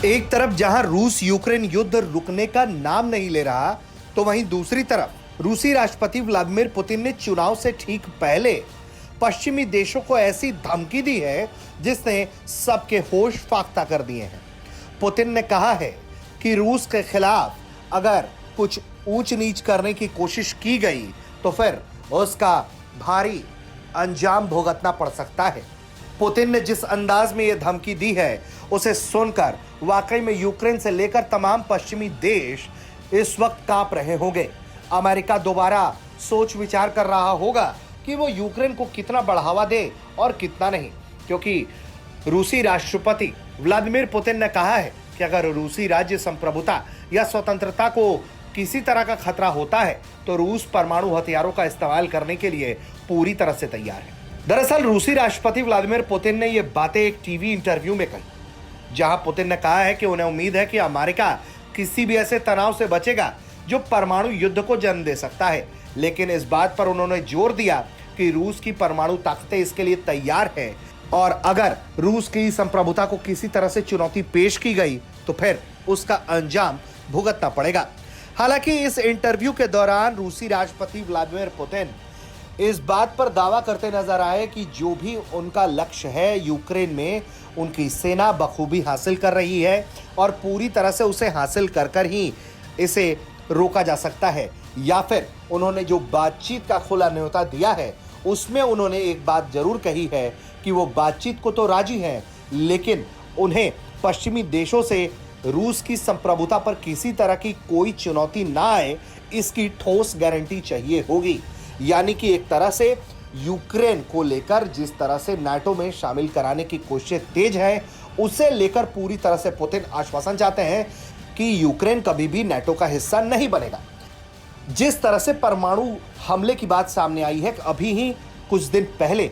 एक तरफ जहां रूस यूक्रेन युद्ध रुकने का नाम नहीं ले रहा, तो वहीं दूसरी तरफ रूसी राष्ट्रपति व्लादिमीर पुतिन ने चुनाव से ठीक पहले पश्चिमी देशों को ऐसी धमकी दी है जिसने सबके होश फाख्ता कर दिए हैं। पुतिन ने कहा है कि रूस के खिलाफ अगर कुछ ऊंच नीच करने की कोशिश की गई तो फिर उसका भारी अंजाम भुगतना पड़ सकता है। पुतिन ने जिस अंदाज में यह धमकी दी है, उसे सुनकर वाकई में यूक्रेन से लेकर तमाम पश्चिमी देश इस वक्त कांप रहे होंगे। अमेरिका दोबारा सोच विचार कर रहा होगा कि वो यूक्रेन को कितना बढ़ावा दे और कितना नहीं, क्योंकि रूसी राष्ट्रपति व्लादिमीर पुतिन ने कहा है कि अगर रूसी राज्य संप्रभुता या स्वतंत्रता को किसी तरह का खतरा होता है तो रूस परमाणु हथियारों का इस्तेमाल करने के लिए पूरी तरह से तैयार है। दरअसल रूसी राष्ट्रपति व्लादिमीर पुतिन ने ये बातें एक टीवी इंटरव्यू में कही, जहां पुतिन ने कहा है कि उन्हें उम्मीद है कि अमेरिका किसी भी ऐसे तनाव से बचेगा जो परमाणु युद्ध को जन्म दे सकता है, लेकिन इस बात पर उन्होंने जोर दिया कि रूस की परमाणु ताकतें इसके लिए तैयार हैं और अगर रूस की संप्रभुता को किसी तरह से चुनौती पेश की गई तो फिर उसका अंजाम भुगतना पड़ेगा। हालांकि इस इंटरव्यू के दौरान रूसी राष्ट्रपति व्लादिमीर पुतिन इस बात पर दावा करते नजर आए कि जो भी उनका लक्ष्य है यूक्रेन में, उनकी सेना बखूबी हासिल कर रही है और पूरी तरह से उसे हासिल कर कर ही इसे रोका जा सकता है। या फिर उन्होंने जो बातचीत का खुला न्योता दिया है उसमें उन्होंने एक बात जरूर कही है कि वो बातचीत को तो राजी हैं, लेकिन उन्हें पश्चिमी देशों से रूस की संप्रभुता पर किसी तरह की कोई चुनौती ना आए, इसकी ठोस गारंटी चाहिए होगी। यानी कि एक तरह से यूक्रेन को लेकर जिस तरह से नाटो में शामिल कराने की कोशिशें तेज हैं, उसे लेकर पूरी तरह से पुतिन आश्वासन चाहते हैं कि यूक्रेन कभी भी नाटो का हिस्सा नहीं बनेगा। जिस तरह से परमाणु हमले की बात सामने आई है, अभी ही कुछ दिन पहले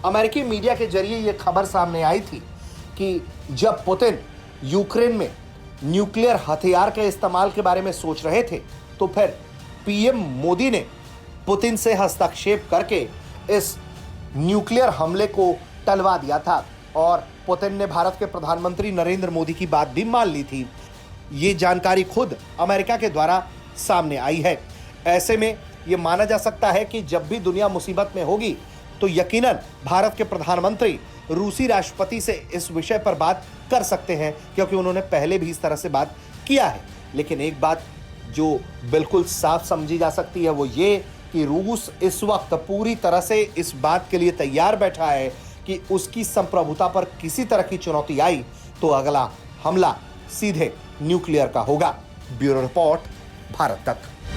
अमेरिकी मीडिया के जरिए यह खबर सामने आई थी कि जब पुतिन यूक्रेन में न्यूक्लियर हथियार के इस्तेमाल के बारे में सोच रहे थे तो फिर पीएम मोदी ने पुतिन से हस्तक्षेप करके इस न्यूक्लियर हमले को टलवा दिया था और पुतिन ने भारत के प्रधानमंत्री नरेंद्र मोदी की बात भी मान ली थी। ये जानकारी खुद अमेरिका के द्वारा सामने आई है। ऐसे में ये माना जा सकता है कि जब भी दुनिया मुसीबत में होगी तो यकीनन भारत के प्रधानमंत्री रूसी राष्ट्रपति से इस विषय पर बात कर सकते हैं, क्योंकि उन्होंने पहले भी इस तरह से बात किया है। लेकिन एक बात जो बिल्कुल साफ समझी जा सकती है वो ये कि रूस इस वक्त पूरी तरह से इस बात के लिए तैयार बैठा है कि उसकी संप्रभुता पर किसी तरह की चुनौती आई तो अगला हमला सीधे न्यूक्लियर का होगा। ब्यूरो रिपोर्ट, भारत तक।